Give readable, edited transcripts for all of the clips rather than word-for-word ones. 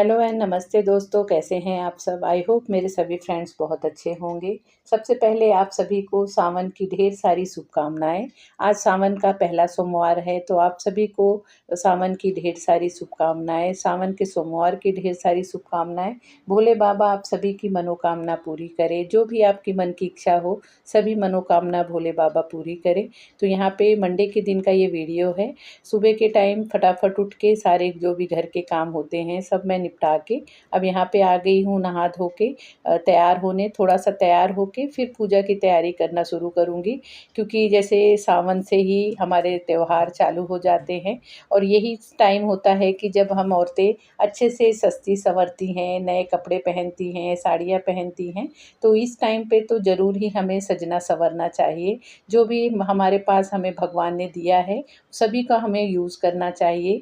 Hello and नमस्ते दोस्तों, कैसे हैं आप सब। आई होप मेरे सभी फ्रेंड्स बहुत अच्छे होंगे। सबसे पहले आप सभी को सावन की ढेर सारी शुभकामनाएं। आज सावन का पहला सोमवार है, तो आप सभी को सावन की ढेर सारी शुभकामनाएं, सावन के सोमवार की ढेर सारी शुभकामनाएं। भोले बाबा आप सभी की मनोकामना पूरी करे, जो भी आपकी मन की इच्छा हो सभी मनोकामना भोले बाबा पूरी करें। तो यहाँ पे मंडे के दिन का ये वीडियो है। सुबह के टाइम फटाफट उठ के सारे जो भी घर के काम होते हैं सब मैं निपटा के अब यहाँ पे आ गई हूँ नहा धो के तैयार होने। थोड़ा सा तैयार होके फिर पूजा की तैयारी करना शुरू करूँगी, क्योंकि जैसे सावन से ही हमारे त्यौहार चालू हो जाते हैं और यही टाइम होता है कि जब हम औरतें अच्छे से सजती संवरती हैं, नए कपड़े पहनती हैं, साड़ियाँ पहनती हैं। तो इस टाइम पे तो ज़रूर ही हमें सजना संवरना चाहिए। जो भी हमारे पास हमें भगवान ने दिया है सभी का हमें यूज़ करना चाहिए।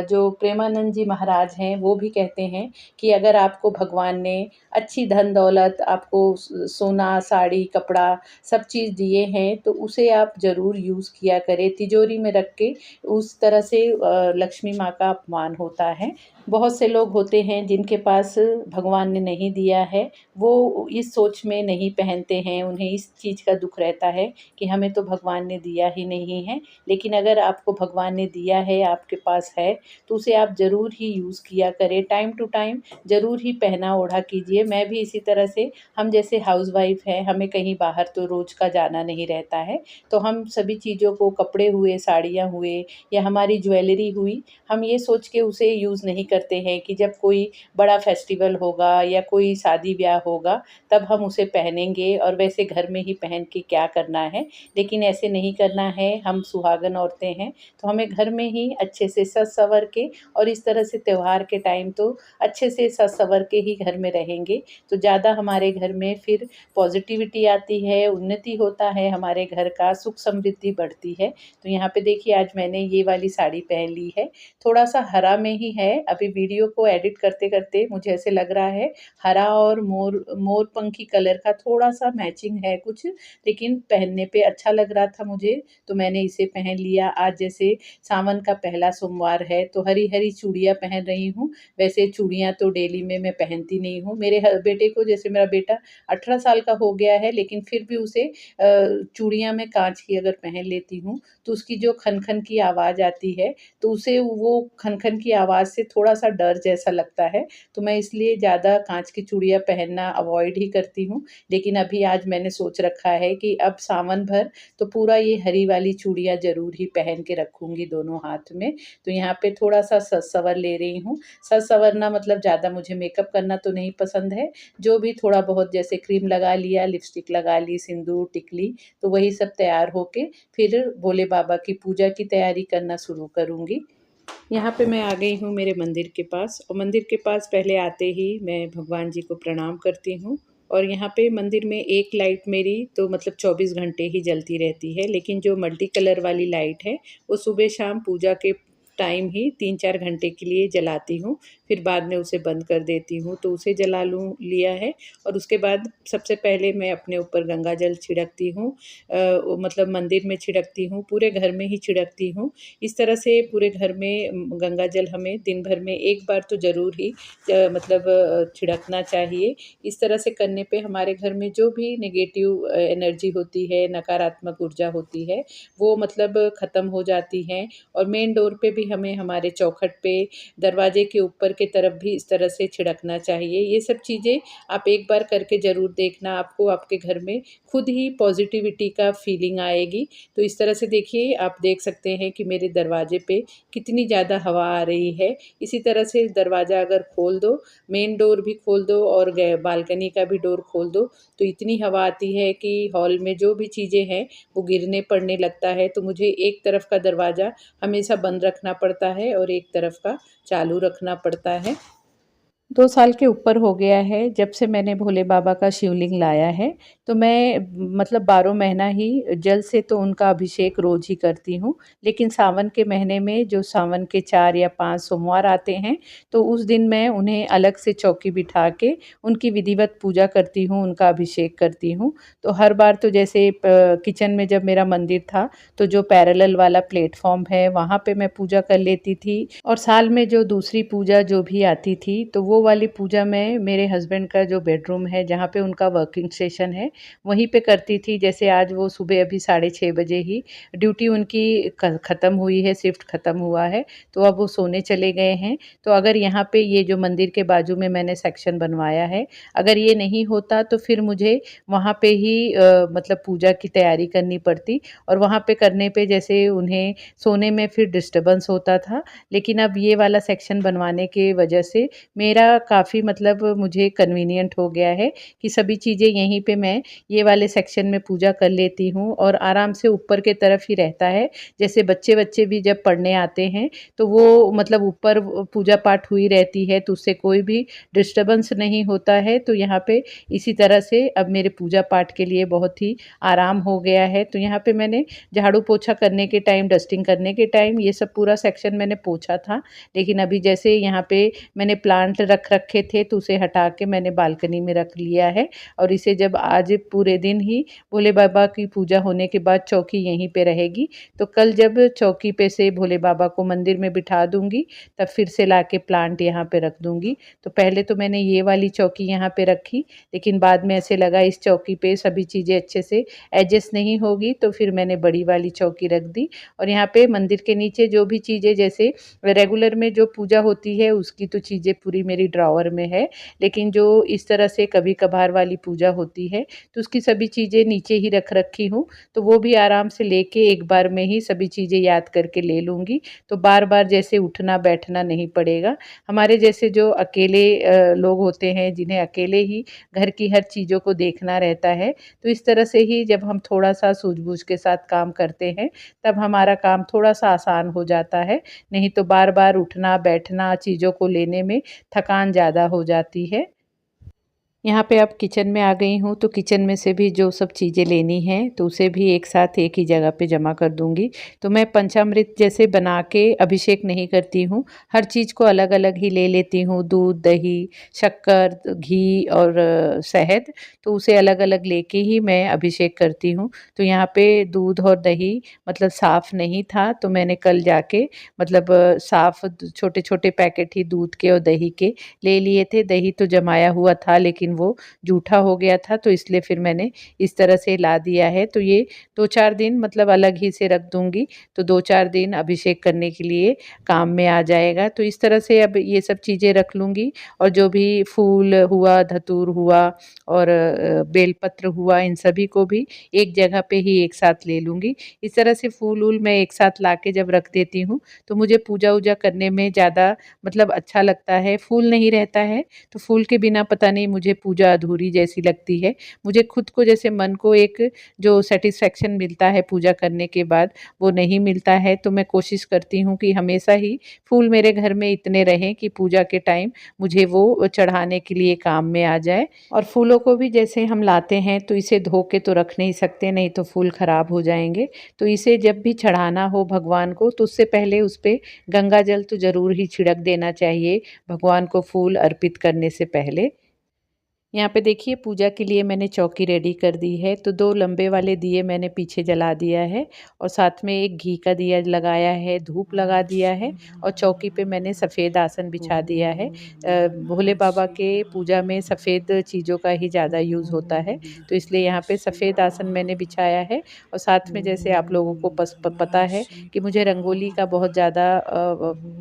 जो प्रेमानंद जी महाराज हैं वो भी कहते हैं कि अगर आपको भगवान ने अच्छी धन दौलत, आपको सोना, साड़ी, कपड़ा सब चीज़ दिए हैं तो उसे आप ज़रूर यूज़ किया करें। तिजोरी में रख के उस तरह से लक्ष्मी माँ का अपमान होता है। बहुत से लोग होते हैं जिनके पास भगवान ने नहीं दिया है, वो इस सोच में नहीं पहनते हैं, उन्हें इस चीज़ का दुख रहता है कि हमें तो भगवान ने दिया ही नहीं है। लेकिन अगर आपको भगवान ने दिया है, आपके पास है, तो उसे आप ज़रूर ही यूज़ किया करें। टाइम टू टाइम ज़रूर ही पहना ओढ़ा कीजिए। मैं भी इसी तरह से, हम जैसे हाउसवाइफ हैं, हमें कहीं बाहर तो रोज़ का जाना नहीं रहता है, तो हम सभी चीज़ों को, कपड़े हुए, साड़ियाँ हुए या हमारी ज्वेलरी हुई, हम ये सोच के उसे यूज़ नहीं करते हैं कि जब कोई बड़ा फेस्टिवल होगा या कोई शादी ब्याह होगा तब हम उसे पहनेंगे और वैसे घर में ही पहन के क्या करना है। लेकिन ऐसे नहीं करना है। हम सुहागन औरतें हैं तो हमें घर में ही अच्छे से सज संवर के और इस तरह से त्यौहार के टाइम तो अच्छे से सज संवर के ही घर में रहेंगे तो ज़्यादा हमारे घर में फिर पॉजिटिविटी आती है, उन्नति होता है, हमारे घर का सुख समृद्धि बढ़ती है। तो यहाँ पे देखिए आज मैंने ये वाली साड़ी पहन ली है, थोड़ा सा हरा में ही है। अभी वीडियो को एडिट करते करते मुझे ऐसे लग रहा है हरा और मोर पंखी कलर का थोड़ा सा मैचिंग है कुछ, लेकिन पहनने पे अच्छा लग रहा था मुझे तो मैंने इसे पहन लिया। आज जैसे सावन का पहला सोमवार है तो हरी हरी चूड़ियाँ पहन रही हूँ। वैसे चूड़ियाँ तो डेली में मैं पहनती नहीं हूँ। मेरे बेटे को, जैसे मेरा बेटा 18 साल का हो गया है लेकिन फिर भी उसे चूड़ियाँ मैं कांच की अगर पहन लेती हूँ तो उसकी जो खन खन की आवाज़ आती है तो उसे वो खन खन की आवाज़ से थोड़ा सा डर जैसा लगता है। तो मैं इसलिए ज़्यादा कांच की चूड़ियाँ पहनना अवॉइड ही करती हूँ। लेकिन अभी आज मैंने सोच रखा है कि अब सावन भर तो पूरा ये हरी वाली चूड़ियाँ ज़रूर ही पहन के रखूँगी दोनों हाथ में। तो यहाँ पे थोड़ा सा सज संवर ले रही हूँ। सज संवरना मतलब ज़्यादा मुझे मेकअप करना तो नहीं पसंद है। जो भी थोड़ा बहुत जैसे क्रीम लगा लिया, लिपस्टिक लगा ली, सिंदूर, टिकली, तो वही सब तैयार होके फिर भोले बाबा की पूजा की तैयारी करना शुरू करूँगी। यहाँ पे मैं आ गई हूँ मेरे मंदिर के पास और मंदिर के पास पहले आते ही मैं भगवान जी को प्रणाम करती हूँ। और यहाँ पे मंदिर में एक लाइट मेरी तो मतलब 24 घंटे ही जलती रहती है, लेकिन जो मल्टी कलर वाली लाइट है वो सुबह शाम पूजा के टाइम ही 3-4 घंटे के लिए जलाती हूँ, फिर बाद में उसे बंद कर देती हूँ। तो उसे जला लिया है और उसके बाद सबसे पहले मैं अपने ऊपर गंगा जल छिड़कती हूँ। मतलब मंदिर में छिड़कती हूँ, पूरे घर में ही छिड़कती हूँ। इस तरह से पूरे घर में गंगा जल हमें दिन भर में एक बार तो ज़रूर ही मतलब छिड़कना चाहिए। इस तरह से करने पे हमारे घर में जो भी नेगेटिव एनर्जी होती है, नकारात्मक ऊर्जा होती है, वो मतलब ख़त्म हो जाती हैं। और मेन डोर पे भी हमें, हमारे चौखट पे, दरवाजे के ऊपर की तरफ भी इस तरह से छिड़कना चाहिए। ये सब चीज़ें आप एक बार करके ज़रूर देखना, आपको आपके घर में खुद ही पॉजिटिविटी का फीलिंग आएगी। तो इस तरह से देखिए, आप देख सकते हैं कि मेरे दरवाजे पे कितनी ज़्यादा हवा आ रही है। इसी तरह से दरवाज़ा अगर खोल दो, मेन डोर भी खोल दो और बालकनी का भी डोर खोल दो तो इतनी हवा आती है कि हॉल में जो भी चीज़ें हैं वो गिरने पड़ने लगता है। तो मुझे एक तरफ का दरवाज़ा हमेशा बंद रखना पड़ता है और एक तरफ का चालू रखना पड़ता है। 2 साल के ऊपर हो गया है जब से मैंने भोले बाबा का शिवलिंग लाया है। तो मैं मतलब 12 महीना ही जल से तो उनका अभिषेक रोज़ ही करती हूँ। लेकिन सावन के महीने में जो सावन के 4 या 5 सोमवार आते हैं, तो उस दिन मैं उन्हें अलग से चौकी बिठा के उनकी विधिवत पूजा करती हूँ, उनका अभिषेक करती हूँ। तो हर बार तो जैसे किचन में जब मेरा मंदिर था, तो जो पैरेलल वाला प्लेटफ़ॉर्म है, वहाँ पे मैं पूजा कर लेती थी और साल में जो दूसरी पूजा जो भी आती थी, तो वो वाली पूजा मैं मेरे हस्बैंड का जो बेडरूम है, जहाँ पे उनका वर्किंग स्टेशन है, वहीं पे करती थी। जैसे आज वो सुबह अभी 6:30 बजे ही ड्यूटी उनकी ख़त्म हुई है, शिफ्ट ख़त्म हुआ है, तो अब वो सोने चले गए हैं। तो अगर यहाँ पे ये जो मंदिर के बाजू में मैंने सेक्शन बनवाया है, अगर ये नहीं होता तो फिर मुझे वहाँ पे ही मतलब पूजा की तैयारी करनी पड़ती और वहाँ पे करने पे जैसे उन्हें सोने में फिर डिस्टर्बेंस होता था। लेकिन अब ये वाला सेक्शन बनवाने के वजह से मेरा काफ़ी मतलब मुझे कन्वीनिएंट हो गया है कि सभी चीज़ें यहीं पे मैं ये वाले सेक्शन में पूजा कर लेती हूँ और आराम से ऊपर के तरफ ही रहता है। जैसे बच्चे भी जब पढ़ने आते हैं तो वो मतलब ऊपर पूजा पाठ हुई रहती है, तो उससे कोई भी डिस्टर्बेंस नहीं होता है। तो यहाँ पे इसी तरह से अब मेरे पूजा पाठ के लिए बहुत ही आराम हो गया है। तो यहाँ पे मैंने झाड़ू पोछा करने के टाइम, डस्टिंग करने के टाइम ये सब पूरा सेक्शन मैंने पोछा था। लेकिन अभी जैसे यहाँ पे मैंने प्लांट रख रखे थे, तो उसे हटा के मैंने बालकनी में रख लिया है और इसे जब आज पूरे दिन ही भोले बाबा की पूजा होने के बाद चौकी यहीं पे रहेगी। तो कल जब चौकी पे से भोले बाबा को मंदिर में बिठा दूँगी, तब फिर से लाके प्लांट यहाँ पे रख दूँगी। तो पहले तो मैंने ये वाली चौकी यहाँ पे रखी, लेकिन बाद में ऐसे लगा इस चौकी पे सभी चीज़ें अच्छे से एडजस्ट नहीं होगी, तो फिर मैंने बड़ी वाली चौकी रख दी और यहाँ पे मंदिर के नीचे जो भी चीज़ें जैसे रेगुलर में जो पूजा होती है उसकी तो चीज़ें पूरी मेरी ड्रॉवर में है, लेकिन जो इस तरह से कभी-कभार वाली पूजा होती है, तो उसकी सभी चीज़ें नीचे ही रख रखी हूँ, तो वो भी आराम से लेके एक बार में ही सभी चीज़ें याद करके ले लूँगी, तो बार-बार जैसे उठना-बैठना नहीं पड़ेगा। हमारे जैसे जो अकेले लोग होते हैं, जिन्हें अकेले ही घर की हर चीज़ों को देखना रहता है, तो इस तरह से ही जब हम थोड़ा-सा सूझबूझ के साथ काम करते हैं, तब हमारा काम थोड़ा-सा आसान हो जाता है। नहीं तो बार-बार उठना, बैठना, चीज़ों को लेने में थकान ज़्यादा हो जाती है। यहाँ पे अब किचन में आ गई हूँ, तो किचन में से भी जो सब चीज़ें लेनी हैं, तो उसे भी एक साथ एक ही जगह पे जमा कर दूँगी। तो मैं पंचामृत जैसे बना के अभिषेक नहीं करती हूँ, हर चीज़ को अलग-अलग ही ले लेती हूँ, दूध, दही, शक्कर, घी और शहद, तो उसे अलग-अलग लेके ही मैं अभिषेक करती हूँ। तो यहाँ पे दूध और दही मतलब साफ़ नहीं था, तो मैंने कल जाके मतलब साफ़ छोटे-छोटे पैकेट ही दूध के और दही के ले लिए थे। दही तो जमाया हुआ था, लेकिन वो जूठा हो गया था, तो इसलिए फिर मैंने इस तरह से ला दिया है। तो ये 2-4 दिन मतलब अलग ही से रख दूँगी, तो 2-4 दिन अभिषेक करने के लिए काम में आ जाएगा। तो इस तरह से अब ये सब चीज़ें रख लूँगी और जो भी फूल हुआ, धतूर हुआ और बेलपत्र हुआ, इन सभी को भी एक जगह पे ही एक साथ ले लूँगी। इस तरह से फूल-वूल मैं एक साथ लाके जब रख देती हूँ, तो मुझे पूजा-वूजा करने में ज़्यादा मतलब अच्छा लगता है। फूल नहीं रहता है, तो फूल के बिना पता नहीं मुझे पूजा अधूरी जैसी लगती है। मुझे खुद को जैसे मन को एक जो सैटिस्फैक्शन मिलता है पूजा करने के बाद, वो नहीं मिलता है। तो मैं कोशिश करती हूँ कि हमेशा ही फूल मेरे घर में इतने रहें कि पूजा के टाइम मुझे वो चढ़ाने के लिए काम में आ जाए। और फूलों को भी जैसे हम लाते हैं, तो इसे धो के तो रख नहीं सकते, नहीं तो फूल खराब हो जाएँगे। तो इसे जब भी चढ़ाना हो भगवान को, तो उससे पहले उस पे गंगा जल तो ज़रूर ही छिड़क देना चाहिए, भगवान को फूल अर्पित करने से पहले। यहाँ पे देखिए पूजा के लिए मैंने चौकी रेडी कर दी है, तो 2 लंबे वाले दिए मैंने पीछे जला दिया है और साथ में एक घी का दिया लगाया है, धूप लगा दिया है और चौकी पे मैंने सफ़ेद आसन बिछा दिया है। भोले बाबा के पूजा में सफ़ेद चीज़ों का ही ज़्यादा यूज़ होता है, तो इसलिए यहाँ पे सफ़ेद आसन मैंने बिछाया है और साथ में जैसे आप लोगों को पता है कि मुझे रंगोली का बहुत ज़्यादा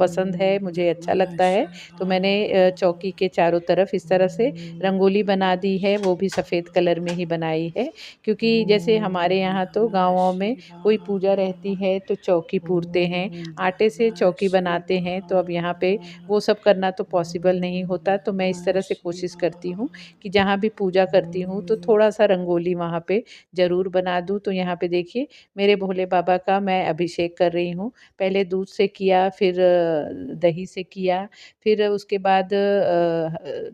पसंद है, मुझे अच्छा लगता है, तो मैंने चौकी के चारों तरफ इस तरह से रंगोली रंगोली बना दी है वो भी सफ़ेद कलर में ही बनाई है, क्योंकि जैसे हमारे यहाँ तो गाँवों में कोई पूजा रहती है तो चौकी पूरते हैं, आटे से चौकी बनाते हैं, तो अब यहाँ पे वो सब करना तो पॉसिबल नहीं होता। तो मैं इस तरह से कोशिश करती हूँ कि जहाँ भी पूजा करती हूँ तो थोड़ा-सा रंगोली वहाँ पे ज़रूर बना दूँ। तो यहाँ पे देखिए मेरे भोले बाबा का मैं अभिषेक कर रही हूँ। पहले दूध से किया, फिर दही से किया, फिर उसके बाद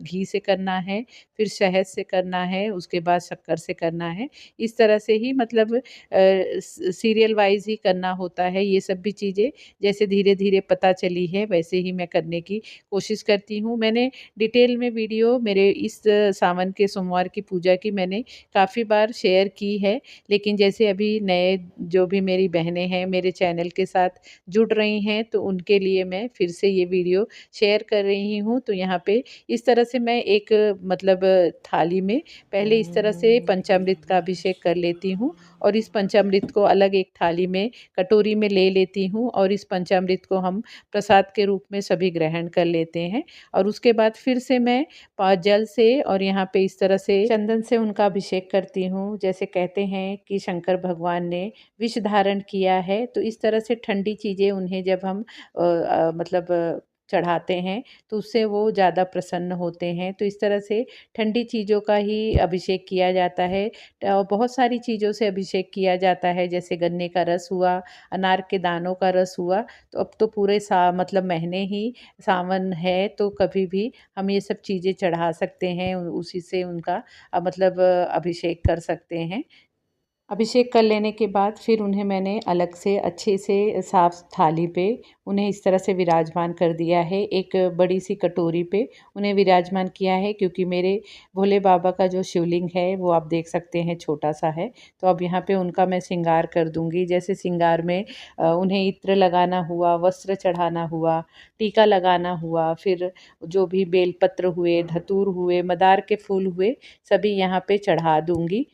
घी से करना है, फिर शहद से करना है, उसके बाद शक्कर से करना है। इस तरह से ही मतलब सीरियल वाइज़ ही करना होता है। ये सब भी चीज़ें जैसे धीरे-धीरे पता चली है वैसे ही मैं करने की कोशिश करती हूँ। मैंने डिटेल में वीडियो मेरे इस सावन के सोमवार की पूजा की मैंने काफ़ी बार शेयर की है, लेकिन जैसे अभी नए जो भी मेरी बहनें हैं मेरे चैनल के साथ जुड़ रही हैं तो उनके लिए मैं फिर से ये वीडियो शेयर कर रही हूँ। तो यहाँ पे इस तरह से मैं एक मतलब थाली में पहले इस तरह से पंचामृत का अभिषेक कर लेती हूँ और इस पंचामृत को अलग एक थाली में कटोरी में ले लेती हूँ और इस पंचामृत को हम प्रसाद के रूप में सभी ग्रहण कर लेते हैं। और उसके बाद फिर से मैं जल से और यहाँ पे इस तरह से चंदन से उनका अभिषेक करती हूँ। जैसे कहते हैं कि शंकर भगवान ने विष धारण किया है, तो इस तरह से ठंडी चीज़ें उन्हें जब हम मतलब चढ़ाते हैं तो उससे वो ज़्यादा प्रसन्न होते हैं। तो इस तरह से ठंडी चीज़ों का ही अभिषेक किया जाता है। बहुत सारी चीज़ों से अभिषेक किया जाता है, जैसे गन्ने का रस हुआ, अनार के दानों का रस हुआ। तो अब तो पूरे मतलब महीने ही सावन है, तो कभी भी हम ये सब चीज़ें चढ़ा सकते हैं, उसी से उनका मतलब अभिषेक कर सकते हैं। अभिषेक कर लेने के बाद फिर उन्हें मैंने अलग से अच्छे से साफ़ थाली पे उन्हें इस तरह से विराजमान कर दिया है। एक बड़ी सी कटोरी पे उन्हें विराजमान किया है, क्योंकि मेरे भोले बाबा का जो शिवलिंग है वो आप देख सकते हैं छोटा-सा है। तो अब यहाँ पे उनका मैं श्रृंगार कर दूँगी। जैसे श्रृंगार में उन्हें इत्र लगाना हुआ, वस्त्र चढ़ाना हुआ, टीका लगाना हुआ, फिर जो भी बेलपत्र हुए, धतूर हुए, मदार के फूल हुए, सभी यहाँ पे चढ़ा दूँगी।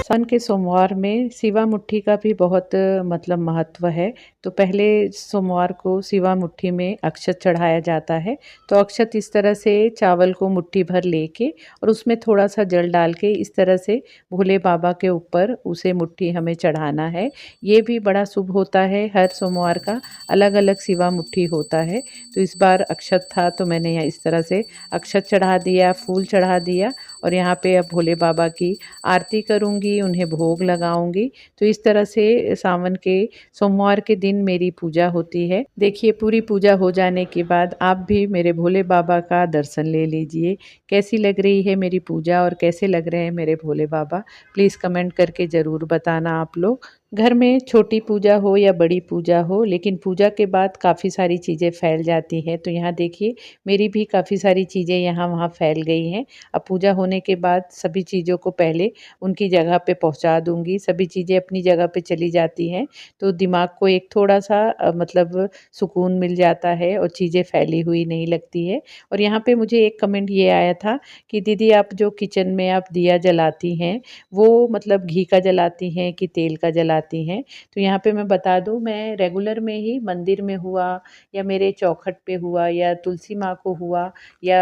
सावन के सोमवार में सिवा मुट्ठी का भी बहुत मतलब महत्व है। तो पहले सोमवार को सिवा मुट्ठी में अक्षत चढ़ाया जाता है। तो अक्षत इस तरह से चावल को मुट्ठी भर लेके और उसमें थोड़ा सा जल डाल के इस तरह से भोले बाबा के ऊपर उसे मुट्ठी हमें चढ़ाना है। ये भी बड़ा शुभ होता है। हर सोमवार का अलग अलग सिवा मुट्ठी होता है। तो इस बार अक्षत था तो मैंने यहाँ इस तरह से अक्षत चढ़ा दिया, फूल चढ़ा दिया और यहाँ पे अब भोले बाबा की आरती करूँगी, उन्हें भोग लगाऊंगी। तो इस तरह से सावन के सोमवार के दिन मेरी पूजा होती है। देखिए पूरी पूजा हो जाने के बाद आप भी मेरे भोले बाबा का दर्शन ले लीजिए। कैसी लग रही है मेरी पूजा और कैसे लग रहे हैं मेरे भोले बाबा, प्लीज़ कमेंट करके ज़रूर बताना आप लोग। घर में छोटी पूजा हो या बड़ी पूजा हो, लेकिन पूजा के बाद काफ़ी सारी चीज़ें फैल जाती हैं। तो यहाँ देखिए मेरी भी काफ़ी सारी चीज़ें यहाँ वहाँ फैल गई हैं। अब पूजा होने के बाद सभी चीज़ों को पहले उनकी जगह पे पहुँचा दूँगी। सभी चीज़ें अपनी जगह पे चली जाती हैं तो दिमाग को एक थोड़ा-सा मतलब सुकून मिल जाता है और चीज़ें फैली हुई नहीं लगती है। और यहाँ पे मुझे एक कमेंट ये आया था कि दीदी आप जो किचन में आप दिया जलाती हैं, वो मतलब घी का जलाती हैं कि तेल का जलाती हैं? तो यहाँ पे मैं बता दूँ, मैं रेगुलर में ही मंदिर में हुआ या मेरे चौखट पे हुआ या तुलसी माँ को हुआ या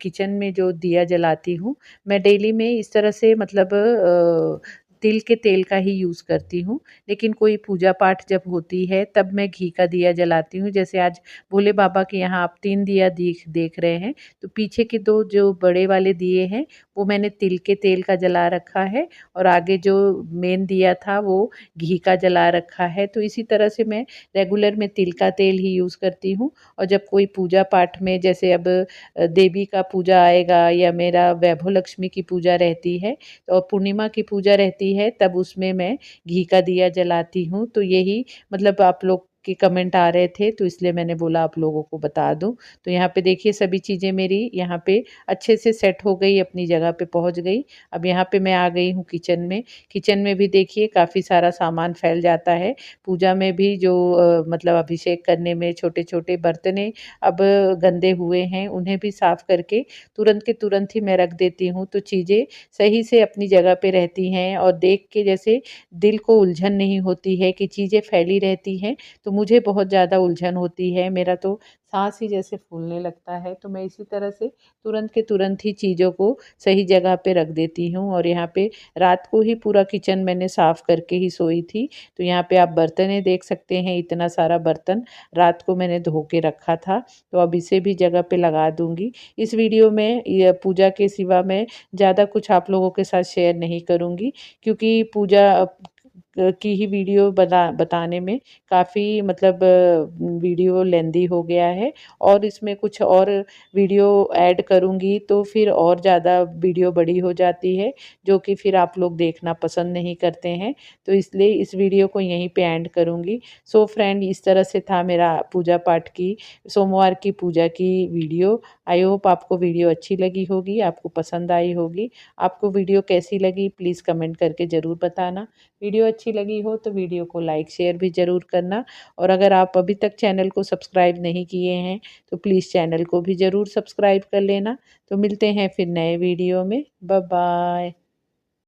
किचन में जो दिया जलाती हूँ, मैं डेली में इस तरह से मतलब तिल के तेल का ही यूज़ करती हूँ। लेकिन कोई पूजा पाठ जब होती है तब मैं घी का दिया जलाती हूँ। जैसे आज भोले बाबा के यहाँ आप 3 दिया देख रहे हैं, तो पीछे के 2 जो बड़े वाले दिए हैं वो मैंने तिल के तेल का जला रखा है और आगे जो मेन दिया था वो घी का जला रखा है। तो इसी तरह से मैं रेगुलर में तिल का तेल ही यूज़ करती हूँ। और जब कोई पूजा पाठ में जैसे अब देवी का पूजा आएगा या मेरा वैभव लक्ष्मी की पूजा रहती है और पूर्णिमा की पूजा रहती है, तब उसमें मैं घी का दिया जलाती हूँ। तो यही मतलब आप लोग के कमेंट आ रहे थे तो इसलिए मैंने बोला आप लोगों को बता दूँ। तो यहाँ पे देखिए सभी चीज़ें मेरी यहाँ पे अच्छे से सेट हो गई, अपनी जगह पे पहुँच गई। अब यहाँ पे मैं आ गई हूँ किचन में। किचन में भी देखिए काफ़ी सारा सामान फैल जाता है। पूजा में भी जो मतलब अभिषेक करने में छोटे-छोटे बर्तनें अब गंदे हुए हैं, उन्हें भी साफ़ करके तुरंत के तुरंत ही मैं रख देती हूँ। तो चीज़ें सही से अपनी जगह पे रहती हैं और देख के जैसे दिल को उलझन नहीं होती है कि चीज़ें फैली रहती हैं, तो मुझे बहुत ज़्यादा उलझन होती है। मेरा तो साँस ही जैसे फूलने लगता है। तो मैं इसी तरह से तुरंत के तुरंत ही चीज़ों को सही जगह पे रख देती हूँ। और यहाँ पे रात को ही पूरा किचन मैंने साफ़ करके ही सोई थी। तो यहाँ पे आप बर्तनें देख सकते हैं, इतना सारा बर्तन रात को मैंने धो के रखा था। तो अब इसे भी जगह पे लगा दूँगी। इस वीडियो में ये पूजा के सिवा मैं ज़्यादा कुछ आप लोगों के साथ शेयर नहीं करूँगी, क्योंकि पूजा की ही वीडियो बताने में काफ़ी मतलब वीडियो लेंदी हो गया है। और इसमें कुछ और वीडियो ऐड करूँगी तो फिर और ज़्यादा वीडियो बड़ी हो जाती है, जो कि फिर आप लोग देखना पसंद नहीं करते हैं। तो इसलिए इस वीडियो को यहीं पे एंड करूँगी। सो फ्रेंड, इस तरह से था मेरा पूजा पाठ की सोमवार की पूजा की वीडियो। आई होप आपको वीडियो अच्छी लगी होगी, आपको पसंद आई होगी। आपको वीडियो कैसी लगी प्लीज़ कमेंट करके ज़रूर बताना। वीडियो अच्छी लगी हो तो वीडियो को लाइक शेयर भी ज़रूर करना। और अगर आप अभी तक चैनल को सब्सक्राइब नहीं किए हैं तो प्लीज़ चैनल को भी ज़रूर सब्सक्राइब कर लेना। तो मिलते हैं फिर नए वीडियो में। Bye bye.